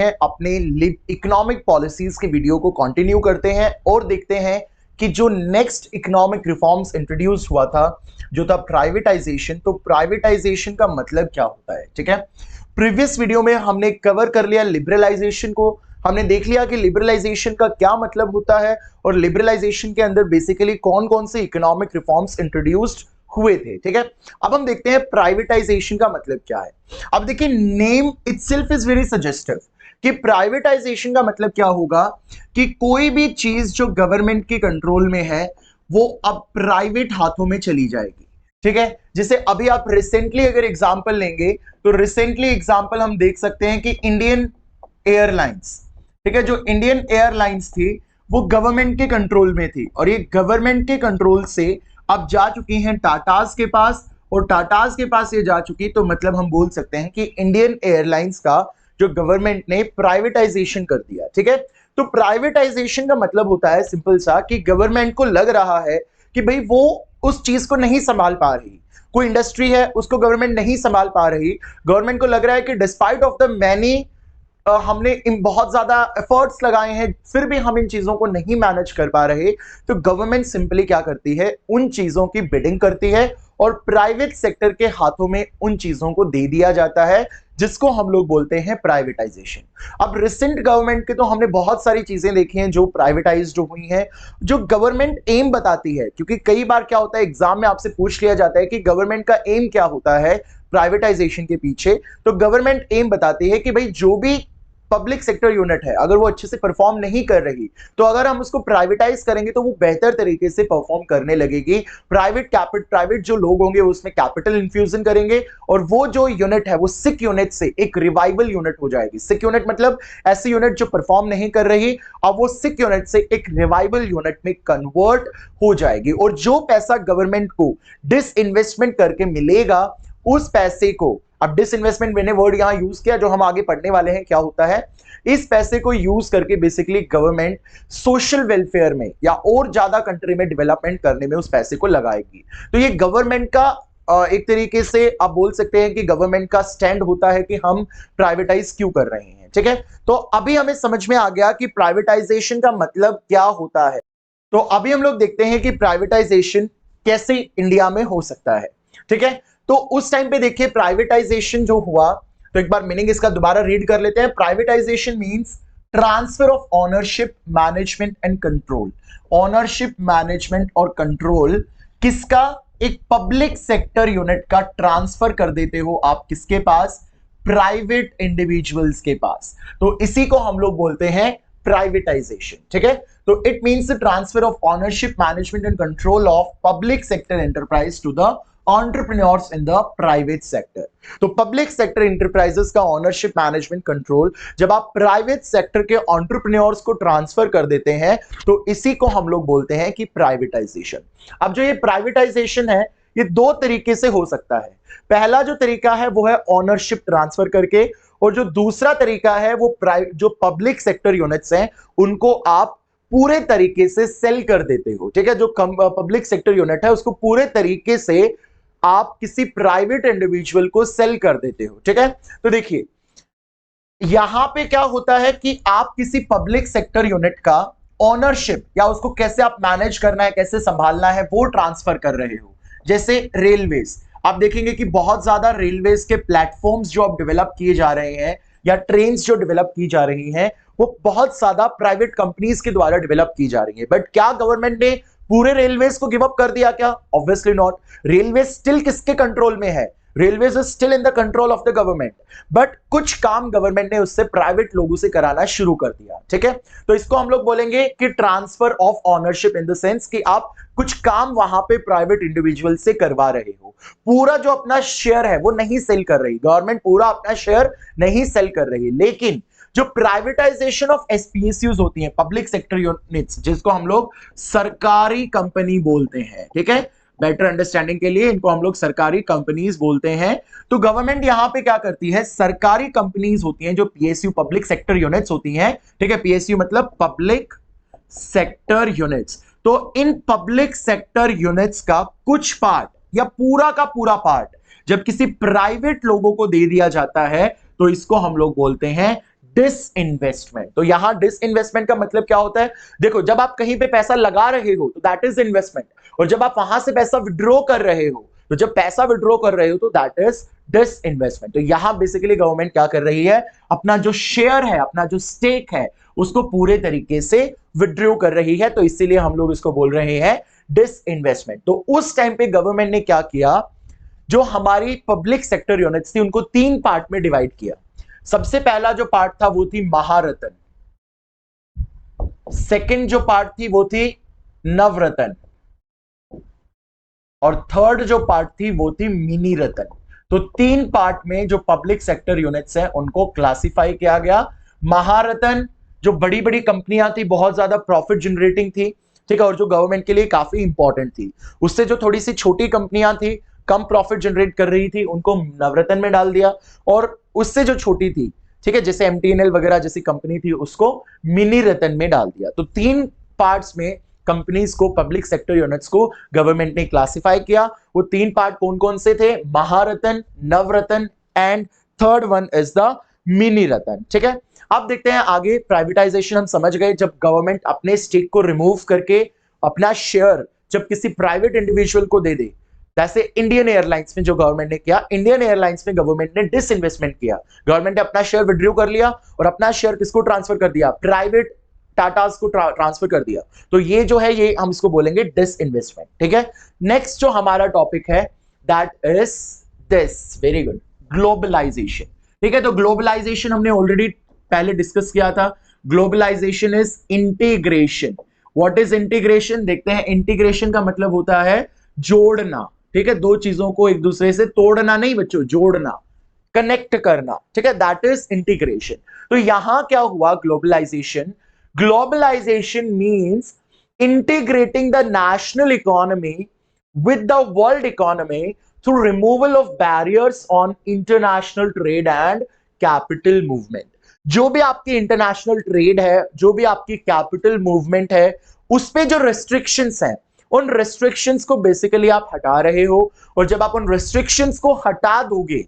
अपने economic policies के video को कंटिन्यू करते हैं और देखते हैं कि जो नेक्स्ट इकोनॉमिक रिफॉर्म्स इंट्रोड्यूस हुआ था जो था प्राइवेटाइजेशन। तो प्राइवेटाइजेशन का मतलब क्या होता है, ठीक है। प्रीवियस वीडियो में हमने कवर कर लिया लिबरलाइजेशन को, हमने देख लिया कि लिबरलाइजेशन का क्या मतलब होता है और लिबरलाइजेशन के अंदर बेसिकली कौन कौन से इकोनॉमिक रिफॉर्म्स इंट्रोड्यूस्ड हुए थे, ठीक है। अब हम देखते हैं प्राइवेटाइजेशन का मतलब क्या है। अब देखिए, name itself is very suggestive कि प्राइवेटाइजेशन का मतलब क्या होगा कि कोई भी चीज जो गवर्नमेंट के कंट्रोल में है वो अब प्राइवेट हाथों में चली जाएगी, ठीक है। जैसे अभी आप रिसेंटली अगर एग्जांपल लेंगे तो रिसेंटली एग्जांपल हम देख सकते हैं कि इंडियन एयरलाइंस, ठीक है, जो इंडियन एयरलाइंस थी वो गवर्नमेंट के कंट्रोल में थी और ये गवर्नमेंट के कंट्रोल से अब जा चुकी हैं टाटास के पास, और टाटास के पास ये जा चुकी, तो मतलब हम बोल सकते हैं कि इंडियन एयरलाइंस का जो गवर्नमेंट ने प्राइवेटाइजेशन कर दिया, ठीक है। तो प्राइवेटाइजेशन का मतलब होता है सिंपल सा कि गवर्नमेंट को लग रहा है कि भाई वो उस चीज को नहीं संभाल पा रही, कोई इंडस्ट्री है उसको गवर्नमेंट नहीं संभाल पा रही, गवर्नमेंट को लग रहा है कि डिस्पाइट ऑफ द मैनी हमने इन बहुत ज्यादा एफर्ट्स लगाए हैं फिर भी हम इन चीजों को नहीं मैनेज कर पा रहे, तो गवर्नमेंट सिंपली क्या करती है, उन चीजों की बिडिंग करती है और प्राइवेट सेक्टर के हाथों में उन चीजों को दे दिया जाता है, जिसको हम लोग बोलते हैं प्राइवेटाइजेशन। अब रिसेंट गवर्नमेंट के तो हमने बहुत सारी चीजें देखी हैं जो प्राइवेटाइज्ड हुई हैं, जो गवर्नमेंट एम बताती है, क्योंकि कई बार क्या होता है एग्जाम में आपसे पूछ लिया जाता है कि गवर्नमेंट का एम क्या होता है प्राइवेटाइजेशन के पीछे। तो गवर्नमेंट एम बताती है कि भाई जो भी पब्लिक सेक्टर यूनिट है अगर वो अच्छे से परफॉर्म नहीं कर रही तो अगर हम उसको प्राइवेटाइज करेंगे तो वो बेहतर तरीके से परफॉर्म करने लगेगी। प्राइवेट जो लोग होंगे उसमें कैपिटल इन्फ्यूजन करेंगे और वो जो यूनिट है वो सिक यूनिट से एक रिवाइवल यूनिट हो जाएगी। सिक यूनिट मतलब ऐसी यूनिट जो परफॉर्म नहीं कर रही, अब वो सिक यूनिट से एक रिवाइवल यूनिट में कन्वर्ट हो जाएगी और जो पैसा गवर्नमेंट को डिसइन्वेस्टमेंट करके मिलेगा उस पैसे को, अब डिसइन्वेस्टमेंट मैंने वर्ड यहां यूज किया जो हम आगे पढ़ने वाले हैं क्या होता है, इस पैसे को यूज करके बेसिकली गवर्नमेंट सोशल वेलफेयर में या और ज्यादा कंट्री में डेवलपमेंट करने में उस पैसे को लगाएगी। तो ये गवर्नमेंट का एक तरीके से आप बोल सकते हैं कि गवर्नमेंट का स्टैंड होता है कि हम प्राइवेटाइज क्यों कर रहे हैं, ठीक है। तो अभी हमें समझ में आ गया कि प्राइवेटाइजेशन का मतलब क्या होता है। तो अभी हम लोग देखते हैं कि प्राइवेटाइजेशन कैसे इंडिया में हो सकता है, ठीक है। तो उस टाइम पे देखिए प्राइवेटाइजेशन जो हुआ, तो एक बार मीनिंग इसका दोबारा रीड कर लेते हैं। Privatisation means transfer of ownership, management and control. Ownership, management और कंट्रोल किसका, एक पब्लिक सेक्टर यूनिट का ट्रांसफर कर देते हो आप किसके पास, प्राइवेट इंडिविजुअल्स के पास। तो इसी को हम लोग बोलते हैं प्राइवेटाइजेशन, ठीक है। तो it means the transfer of ownership, management and control of public sector enterprise to the entrepreneurs in the private sector। तो पब्लिक सेक्टर इंटरप्राइजेस का ओनरशिप, मैनेजमेंट, कंट्रोल जब आप प्राइवेट सेक्टर के एंटरप्रेन्योर्स को ट्रांसफर कर देते हैं तो इसी को हम लोग बोलते हैं कि प्राइवेटाइजेशन। अब जो ये प्राइवेटाइजेशन है ये दो तरीके से हो सकता है। पहला जो तरीका है वो है ओनरशिप ट्रांसफर करके, और जो दूसरा तरीका है वो जो पब्लिक सेक्टर यूनिट्स हैं उनको आप पूरे तरीके से सेल कर देते हो, ठीक है। जो पब्लिक सेक्टर यूनिट है उसको पूरे तरीके से आप किसी प्राइवेट इंडिविजुअल को सेल कर देते हो, ठीक है। तो देखिए यहां पे क्या होता है कि आप किसी पब्लिक सेक्टर यूनिट का ओनरशिप या उसको कैसे आप मैनेज करना है, कैसे संभालना है वो ट्रांसफर कर रहे हो। जैसे रेलवेज, आप देखेंगे कि बहुत ज्यादा रेलवेज के प्लेटफॉर्म्स जो अब डेवलप किए जा रहे हैं या ट्रेन्स जो डेवलप की जा रही हैं वो बहुत ज्यादा प्राइवेट कंपनीज के द्वारा डेवलप की जा रही है। बट क्या गवर्नमेंट ने पूरे रेलवेज को गिव अप कर दिया क्या? Obviously not. रेलवे स्टिल किसके कंट्रोल में है? Railways is still in the control of the government, but कुछ काम गवर्नमेंट ने उससे प्राइवेट लोगों से कराना शुरू कर दिया, ठीक है। तो इसको हम लोग बोलेंगे कि transfer of ownership, in the sense कि आप कुछ काम वहां पे प्राइवेट इंडिविजुअल से करवा रहे हो। पूरा जो अपना शेयर है वो नहीं सेल कर रही गवर्नमेंट, पूरा अपना शेयर नहीं सेल कर रही, लेकिन जो प्राइवेटाइजेशन ऑफ एसपीएसयूज होती हैं, पब्लिक सेक्टर यूनिट्स, जिसको हम लोग सरकारी कंपनी बोलते हैं, ठीक है। बेटर अंडरस्टैंडिंग के लिए इनको हम लोग सरकारी कंपनीज बोलते हैं। तो गवर्नमेंट यहां पे क्या करती है, सरकारी कंपनीज होती हैं जो पीएसयू, पब्लिक सेक्टर यूनिट्स होती हैं, ठीक है। पीएसयू मतलब पब्लिक सेक्टर यूनिट्स। तो इन पब्लिक सेक्टर यूनिट्स का कुछ पार्ट या पूरा का पूरा पार्ट जब किसी प्राइवेट लोगों को दे दिया जाता है तो इसको हम लोग बोलते हैं डिसइन्वेस्टमेंट। तो यहां डिसइन्वेस्टमेंट का मतलब क्या होता है? देखो, जब आप कहीं पे पैसा लगा रहे हो तो दैट इज इन्वेस्टमेंट, और जब आप वहां से पैसा विड्रॉ कर रहे हो, तो जब पैसा विड्रॉ कर रहे हो तो दैट इज डिसइन्वेस्टमेंट। तो यहां बेसिकली गवर्नमेंट क्या कर रही है? अपना जो शेयर है, अपना जो स्टेक है, उसको पूरे तरीके से विड्रॉ कर रही है। तो इसीलिए हम लोग इसको बोल रहे हैं डिसइन्वेस्टमेंट। तो उस टाइम पे गवर्नमेंट ने क्या किया? जो हमारी पब्लिक सेक्टर यूनिट्स थी उनको 3 पार्ट में डिवाइड किया। सबसे पहला जो पार्ट था वो थी महारत्न, सेकंड जो पार्ट थी वो थी नवरत्न, और थर्ड जो पार्ट थी वो थी मिनी रत्न। तो 3 पार्ट में जो पब्लिक सेक्टर यूनिट्स हैं उनको क्लासिफाई किया गया। महारत्न जो बड़ी बड़ी कंपनियां थी, बहुत ज्यादा प्रॉफिट जनरेटिंग थी, ठीक है, और जो गवर्नमेंट के लिए काफी इंपॉर्टेंट थी। उससे जो थोड़ी सी छोटी कंपनियां थी, कम प्रॉफिट जनरेट कर रही थी, उनको नवरत्न में डाल दिया। और उससे जो छोटी थी, ठीक है, जैसे एमटीएनएल वगैरह जैसी कंपनी थी, उसको मिनी रत्न में डाल दिया। तो 3 पार्ट्स में कंपनीज को, पब्लिक सेक्टर यूनिट्स को गवर्नमेंट ने क्लासिफाई किया। वो 3 पार्ट कौन कौन से थे? Maharatna, Navratna and third one is the mini ratna. ठीक है, अब देखते हैं आगे। प्राइवेटाइजेशन हम समझ गए, जब गवर्नमेंट अपने स्टेक को रिमूव करके अपना शेयर जब किसी प्राइवेट इंडिविजुअल को दे दे, जैसे इंडियन एयरलाइंस में जो गवर्नमेंट ने किया। इंडियन एयरलाइंस में गवर्नमेंट ने डिसइन्वेस्टमेंट किया। गवर्नमेंट ने अपना शेयर विड्रॉ कर लिया और अपना शेयर किसको ट्रांसफर कर दिया? प्राइवेट टाटास को ट्रांसफर कर दिया। तो ये जो है, ये हम इसको बोलेंगे डिसइन्वेस्टमेंट। ठीक है, नेक्स्ट जो हमारा टॉपिक है that is this, very good, globalisation. ठीक है, तो ग्लोबलाइजेशन हमने ऑलरेडी पहले डिस्कस किया था। Globalisation is integration. What is integration? देखते हैं। इंटीग्रेशन का मतलब होता है जोड़ना। ठीक है, दो चीजों को एक दूसरे से तोड़ना नहीं बच्चों, जोड़ना, कनेक्ट करना। ठीक है, दैट इज इंटीग्रेशन। तो यहां क्या हुआ? Globalisation, globalisation means integrating the national economy with the world economy through removal of barriers on international trade and capital movement। जो भी आपकी इंटरनेशनल ट्रेड है, जो भी आपकी कैपिटल मूवमेंट है, उस पे जो रेस्ट्रिक्शंस हैं, उन रेस्ट्रिक्शंस को बेसिकली आप हटा रहे हो। और जब आप उन रेस्ट्रिक्शंस को हटा दोगे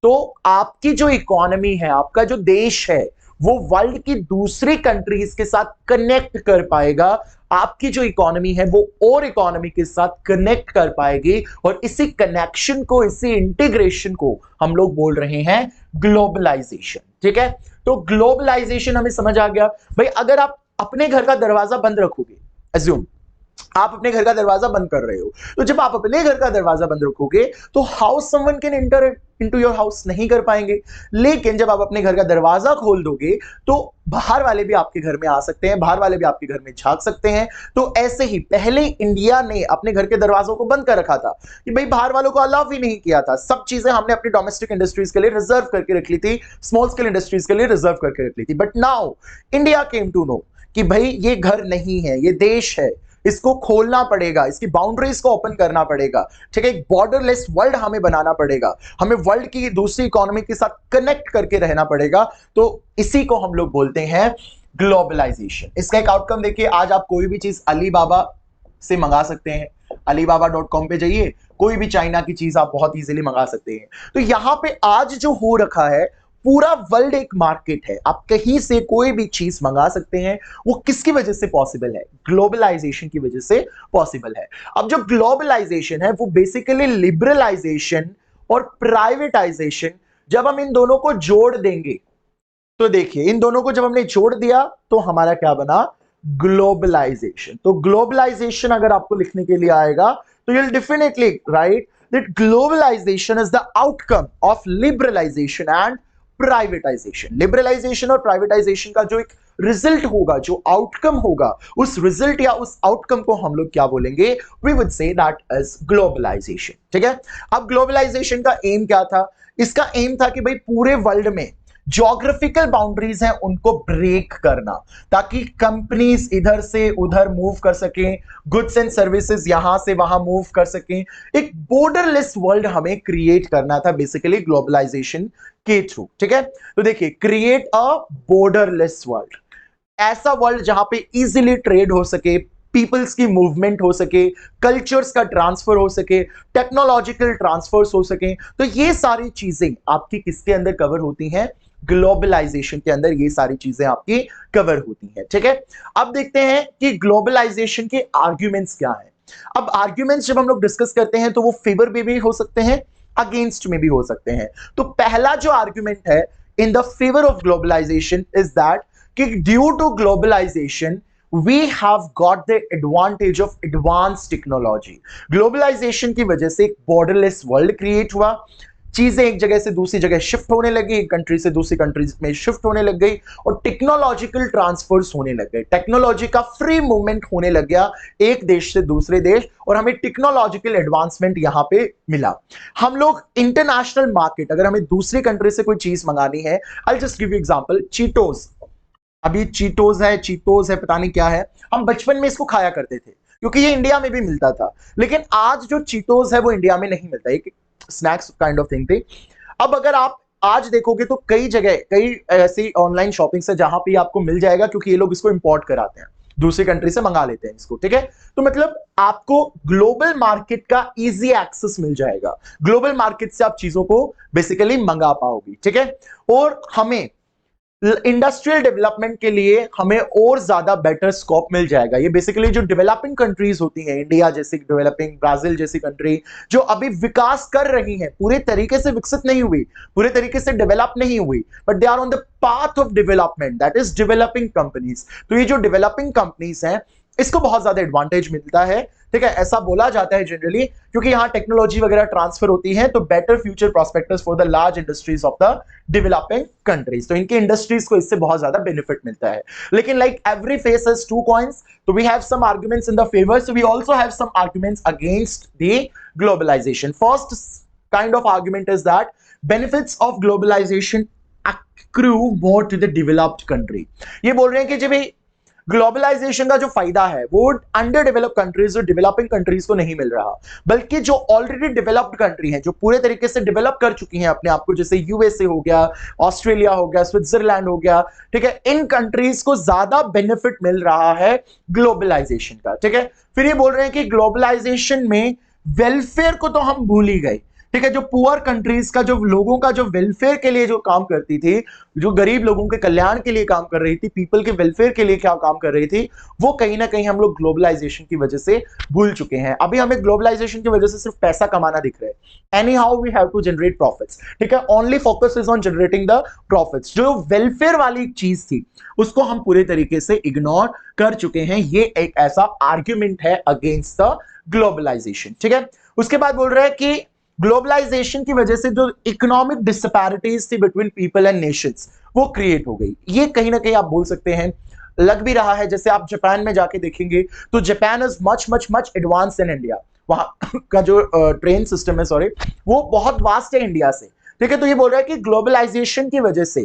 तो आपकी जो इकोनॉमी है, आपका जो देश है, वो वर्ल्ड की दूसरी कंट्रीज के साथ कनेक्ट कर पाएगा। आपकी जो इकोनॉमी है वो और इकोनॉमी के साथ कनेक्ट कर पाएगी, और इसी कनेक्शन को, इसी इंटीग्रेशन को हम लोग बोल रहे हैं ग्लोबलाइजेशन। ठीक है, तो ग्लोबलाइजेशन हमें समझ आ गया। भाई, अगर आप अपने घर का दरवाजा बंद रखोगे, अज्यूम आप अपने घर का दरवाजा बंद कर रहे हो, तो जब आप अपने घर का दरवाजा बंद रखोगे तो house someone can enter into your house, नहीं कर पाएंगे। लेकिन जब आप अपने घर का दरवाजा खोल दोगे तो बाहर वाले भी आपके घर में आ सकते हैं, बाहर वाले भी आपके घर में झांक सकते हैं। तो ऐसे ही पहले इंडिया ने अपने घर के दरवाजों को बंद कर रखा था कि भाई बाहर वालों को अलाउ ही नहीं किया था। सब चीजें हमने अपनी डोमेस्टिक इंडस्ट्रीज के लिए रिजर्व करके रख ली थी, स्मॉल स्केल इंडस्ट्रीज के लिए रिजर्व करके रख ली थी। But now India came to know कि भाई ये घर नहीं है, ये देश है, इसको खोलना पड़ेगा, इसकी बाउंड्रीज को ओपन करना पड़ेगा। ठीक है, एक बॉर्डरलेस वर्ल्ड हमें बनाना पड़ेगा, हमें वर्ल्ड की दूसरी इकोनॉमी के साथ कनेक्ट करके रहना पड़ेगा। तो इसी को हम लोग बोलते हैं ग्लोबलाइजेशन। इसका एक आउटकम देखिए, आज आप कोई भी चीज अलीबाबा से मंगा सकते हैं। alibaba.com पे जाइए, कोई भी चाइना की चीज आप बहुत इजीली मंगा सकते हैं। तो यहां पे आज जो हो रखा है, पूरा वर्ल्ड एक मार्केट है, आप कहीं से कोई भी चीज मंगा सकते हैं। वो किसकी वजह से पॉसिबल है? ग्लोबलाइजेशन की वजह से पॉसिबल है। अब जो ग्लोबलाइजेशन है वो बेसिकली लिबरलाइजेशन और प्राइवेटाइजेशन, जब हम इन दोनों को जोड़ देंगे, तो देखिए इन दोनों को जब हमने जोड़ दिया तो हमारा क्या बना? ग्लोबलाइजेशन। तो ग्लोबलाइजेशन अगर आपको लिखने के लिए आएगा तो you will definitely write that globalisation is the outcome of liberalisation and privatisation. Liberalisation और प्राइवेटाइजेशन का जो एक रिजल्ट होगा, जो आउटकम होगा, उस रिजल्ट या उस आउटकम को हम लोग क्या बोलेंगे? We would say that is globalisation. ठीक है, अब ग्लोबलाइजेशन का एम क्या था? इसका एम था कि भाई पूरे वर्ल्ड में ज्योग्राफिकल बाउंड्रीज हैं उनको ब्रेक करना, ताकि कंपनीज इधर से उधर मूव कर सकें, गुड्स एंड सर्विसेज यहां से वहां मूव कर सकें। एक बॉर्डरलेस वर्ल्ड हमें क्रिएट करना था बेसिकली ग्लोबलाइजेशन के थ्रू। ठीक है, तो देखिए, क्रिएट अ बॉर्डरलेस वर्ल्ड, ऐसा वर्ल्ड जहां पे इजीली ट्रेड हो सके, पीपल्स की मूवमेंट हो सके, कल्चर्स का ट्रांसफर हो सके, टेक्नोलॉजिकल ट्रांसफर्स हो सके। तो ये सारी चीजें आपकी किसके अंदर कवर होती हैं? ग्लोबलाइजेशन के अंदर ये सारी चीजें आपकी कवर होती हैं, ठीक है। अब देखते हैं कि ग्लोबलाइजेशन के आर्ग्यूमेंट्स क्या है। अब आर्ग्यूमेंट्स जब हम लोग डिस्कस करते हैं तो वो फेवर में भी हो सकते हैं, अगेंस्ट में भी हो सकते हैं। तो पहला जो आर्ग्यूमेंट है in the favour of globalisation is that कि due to globalisation we have got the advantage of advanced technology। Globalisation की वजह से एक बॉर्डरलेस वर्ल्ड क्रिएट हुआ, चीजें एक जगह से दूसरी जगह शिफ्ट होने लगी, एक कंट्री से दूसरी कंट्री में शिफ्ट होने लग गई और टेक्नोलॉजिकल ट्रांसफर्स होने लग गए, टेक्नोलॉजी का फ्री मूवमेंट होने लग गया एक देश से दूसरे देश, और हमें टेक्नोलॉजिकल एडवांसमेंट यहां पे मिला। हम लोग इंटरनेशनल मार्केट, अगर हमें दूसरी कंट्री से कोई चीज मंगानी है, I just give you example, Cheetos. अभी चीटोस है, पता नहीं क्या है, हम बचपन में इसको खाया करते थे क्योंकि ये इंडिया में भी मिलता था, लेकिन आज जो चीटोस है वो इंडिया में नहीं मिलता, एक स्नैक्स काइंड ऑफ थिंग थी। अब अगर आप आज देखोगे तो कई जगह, कई ऐसी ऑनलाइन शॉपिंग से जहां पे आपको मिल जाएगा, क्योंकि ये लोग इसको इंपोर्ट कराते हैं, दूसरी कंट्री से मंगा लेते हैं इसको, ठीक है। तो मतलब आपको ग्लोबल मार्केट का इजी एक्सेस मिल जाएगा, ग्लोबल मार्केट से आप चीजों को बेसिकली मंगा पाओगे, ठीक है। और हमें इंडस्ट्रियल डेवलपमेंट के लिए हमें और ज्यादा बेटर स्कोप मिल जाएगा। ये बेसिकली जो डेवलपिंग कंट्रीज होती हैं, इंडिया जैसी डेवलपिंग, ब्राजील जैसी कंट्री जो अभी विकास कर रही हैं, पूरे तरीके से विकसित नहीं हुई, पूरे तरीके से डेवलप नहीं हुई, but they are on the path of development, that is developing companies. तो ये जो डेवलपिंग कंपनीज हैं इसको बहुत ज्यादा एडवांटेज मिलता है, ठीक है, ऐसा बोला जाता है जनरली, क्योंकि यहां टेक्नोलॉजी वगैरह ट्रांसफर होती है, तो better future prospectus for the large industries of the developing countries. तो इनके इंडस्ट्रीज को इससे बहुत ज्यादा बेनिफिट मिलता है। लेकिन like every face has two coins, तो we have some arguments in the favour, so we also have some arguments against the globalisation. First kind of argument is that benefits of globalisation accrue more to the developed country। ये बोल रहे हैं कि जब globalisation का जो फायदा है वो अंडर डेवलप्ड कंट्रीज और डेवलपिंग कंट्रीज को नहीं मिल रहा, बल्कि जो ऑलरेडी डेवलप्ड कंट्री हैं, जो पूरे तरीके से डेवलप कर चुकी हैं अपने आप को, जैसे यूएसए हो गया, ऑस्ट्रेलिया हो गया, स्विट्जरलैंड हो गया, ठीक है, इन कंट्रीज को ज्यादा बेनिफिट मिल रहा है ग्लोबलाइजेशन का, ठीक है। फिर ये बोल रहे हैं कि ग्लोबलाइजेशन में वेलफेयर को तो हम भूल ही गए, ठीक है। जो पुअर कंट्रीज का, जो लोगों का जो वेलफेयर के लिए जो काम करती थी, जो गरीब लोगों के कल्याण के लिए काम कर रही थी, पीपल के वेलफेयर के लिए क्या काम कर रही थी, वो कहीं ना कहीं हम लोग ग्लोबलाइजेशन की वजह से भूल चुके हैं। अभी हमें ग्लोबलाइजेशन की वजह से सिर्फ पैसा कमाना दिख रहा है, anyhow we have to generate profits, ठीक है, only focus is on generating the profits. जो वेलफेयर वाली चीज थी उसको हम पूरे तरीके से इग्नोर कर चुके हैं। ये एक ऐसा आर्ग्यूमेंट है अगेंस्ट द ग्लोबलाइजेशन, ठीक है। उसके बाद बोल रहा है कि ग्लोबलाइजेशन की वजह से जो इकोनॉमिक डिस्पैरिटीज थी बिटवीन पीपल एंड नेशंस वो क्रिएट हो गई। ये कहीं ना कहीं आप बोल सकते हैं, लग भी रहा है, जैसे आप जापान में जाके देखेंगे तो Japan is much much much advance in India, वहां का जो ट्रेन सिस्टम है, सॉरी, वो बहुत वास्ट है इंडिया से, ठीक है। तो ये बोल रहा है कि ग्लोबलाइजेशन की वजह से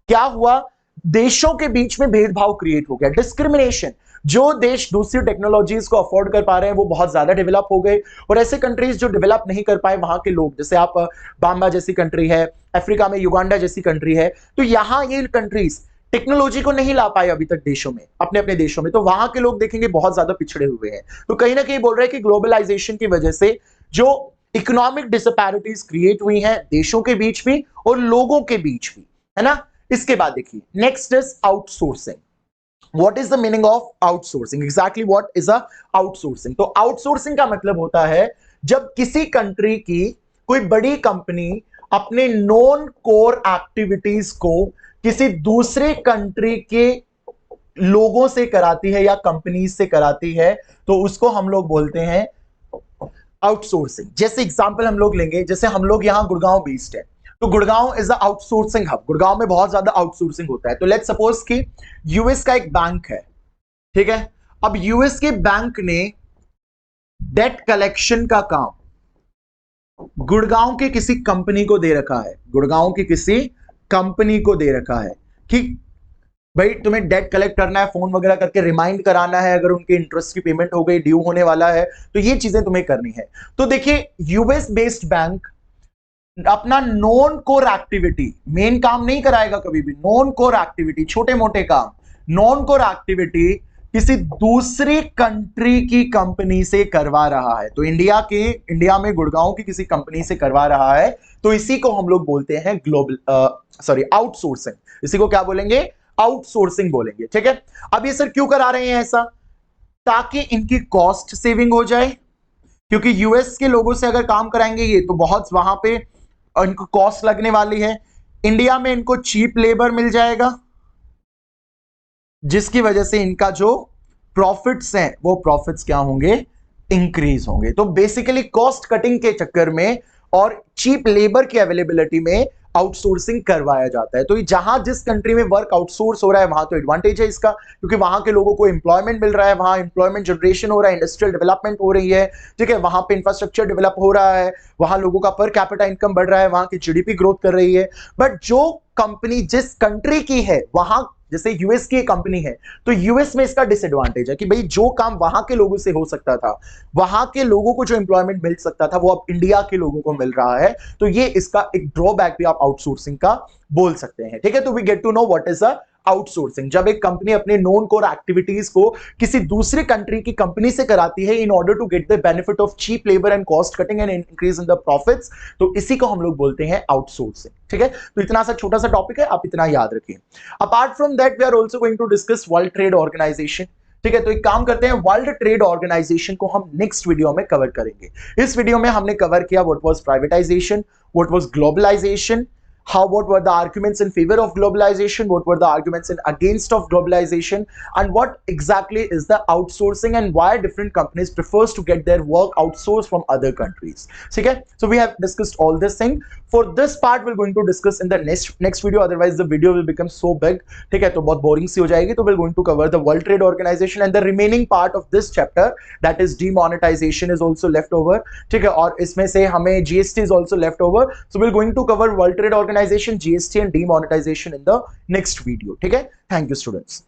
क्या हुआ, देशों के बीच में भेदभाव क्रिएट हो गया, डिस्क्रिमिनेशन। जो देश दूसरी टेक्नोलॉजीज को अफोर्ड कर पा रहे हैं वो बहुत ज्यादा डेवलप हो गए, और ऐसे कंट्रीज जो डेवलप नहीं कर पाए, वहां के लोग, जैसे आप बाम्बा जैसी कंट्री है, अफ्रीका में युगांडा जैसी कंट्री है, तो यहां ये कंट्रीज टेक्नोलॉजी को नहीं ला पाए अभी तक देशों में, अपने अपने देशों में, तो वहां के लोग देखेंगे बहुत ज्यादा पिछड़े हुए हैं। तो कहीं ना कहीं बोल रहे हैं कि ग्लोबलाइजेशन की वजह से जो इकोनॉमिक डिसपैरिटीज क्रिएट हुई हैं देशों के बीच भी और लोगों के बीच भी, है ना। इसके बाद देखिए, next is outsourcing. What is the meaning of outsourcing? Exactly what is a outsourcing? तो outsourcing का मतलब होता है जब किसी कंट्री की कोई बड़ी कंपनी अपने नॉन कोर एक्टिविटीज को किसी दूसरे कंट्री के लोगों से कराती है या कंपनी से कराती है, तो उसको हम लोग बोलते हैं आउटसोर्सिंग। जैसे एग्जांपल हम लोग लेंगे, जैसे हम लोग यहां गुड़गांव बेस्ड है, तो Gurgaon is a outsourcing hub, Gurgaon में बहुत ज्यादा आउटसोर्सिंग होता है। तो लेट्स सपोज कि यूएस का एक बैंक है, ठीक है। अब यूएस के बैंक ने डेट कलेक्शन का काम गुड़गांव के किसी कंपनी को दे रखा है, गुड़गांव की किसी कंपनी को दे रखा है कि भाई तुम्हें डेट कलेक्ट करना है, फोन वगैरह करके रिमाइंड कराना है, अगर उनके इंटरेस्ट की पेमेंट हो गई, ड्यू होने वाला है, तो ये चीजें तुम्हें करनी है। तो देखिए, यूएस बेस्ड बैंक अपना नॉन कोर एक्टिविटी, मेन काम नहीं कराएगा कभी भी, नॉन कोर एक्टिविटी, छोटे मोटे काम, नॉन कोर एक्टिविटी किसी दूसरी कंट्री की कंपनी से करवा रहा है। तो इंडिया में गुड़गांव की किसी कंपनी से करवा रहा है, तो इसी को हम लोग बोलते हैं आउटसोर्सिंग। इसी को क्या बोलेंगे? आउटसोर्सिंग बोलेंगे। ठीक है, अब ये सर क्यों करा रहे हैं ऐसा? ताकि इनकी कॉस्ट सेविंग हो जाए, क्योंकि यूएस के लोगों से अगर काम कराएंगे ये तो बहुत वहां पे इनको कॉस्ट लगने वाली है। इंडिया में इनको चीप लेबर मिल जाएगा, जिसकी वजह से इनका जो प्रॉफिट्स हैं वो प्रॉफिट्स क्या होंगे? इंक्रीज होंगे। तो बेसिकली कॉस्ट कटिंग के चक्कर में और चीप लेबर की अवेलेबिलिटी में आउटसोर्सिंग करवाया जाता है। तो जहां जिस कंट्री में वर्क आउटसोर्स हो रहा है वहां तो एडवांटेज है इसका, क्योंकि वहां के लोगों को एम्प्लॉयमेंट मिल रहा है, वहां एम्प्लॉयमेंट जनरेशन हो रहा है, इंडस्ट्रियल डेवलपमेंट हो रही है। ठीक है, वहां पे इंफ्रास्ट्रक्चर डेवलप हो रहा है, वहां लोगों का पर कैपिटा इनकम बढ़ रहा है, वहां की जीडीपी ग्रोथ कर रही है। बट जो कंपनी जिस कंट्री की है, वहां जैसे यूएस की कंपनी है तो यूएस में इसका डिसएडवांटेज है कि भाई जो काम वहां के लोगों से हो सकता था, वहां के लोगों को जो एम्प्लॉयमेंट मिल सकता था वो अब इंडिया के लोगों को मिल रहा है। तो ये इसका एक ड्रॉबैक भी आप आउटसोर्सिंग का बोल सकते हैं। ठीक है, तो we get to know what is a outsourcing. जब एक कंपनी अपने नोन कोर एक्टिविटीज को किसी दूसरे कंट्री की कंपनी से कराती है in order to get the benefit of cheap labour and cost cutting and increase in the profits, तो इसी को हम लोग बोलते हैं आउटसोर्सिंग। ठीक है, तो इतना सा छोटा सा टॉपिक है, आप इतना याद रखिए। Apart from that we are also going to discuss World Trade Organization. ठीक है, तो एक काम करते हैं, वर्ल्ड ट्रेड ऑर्गेनाइजेशन को हम नेक्स्ट वीडियो में कवर करेंगे। इस वीडियो में हमने कवर किया what was privatization, what was globalization, what were the arguments in favor of globalization, what were the arguments in against of globalization, and what exactly is the outsourcing and why different companies prefers to get their work outsourced from other countries. Okay, so we have discussed all this thing. For this part we're going to discuss in the next video, otherwise the video will become so big, ठीक है, तो बहुत boring सी हो जाएगी। तो we're going to cover the World Trade Organization and the remaining part of this chapter, that is demonetization is also left over। ठीक है, और इसमें से हमें GST is also left over, so we're going to cover World Trade Organization, GST and demonetization in the next video। ठीक है, thank you students।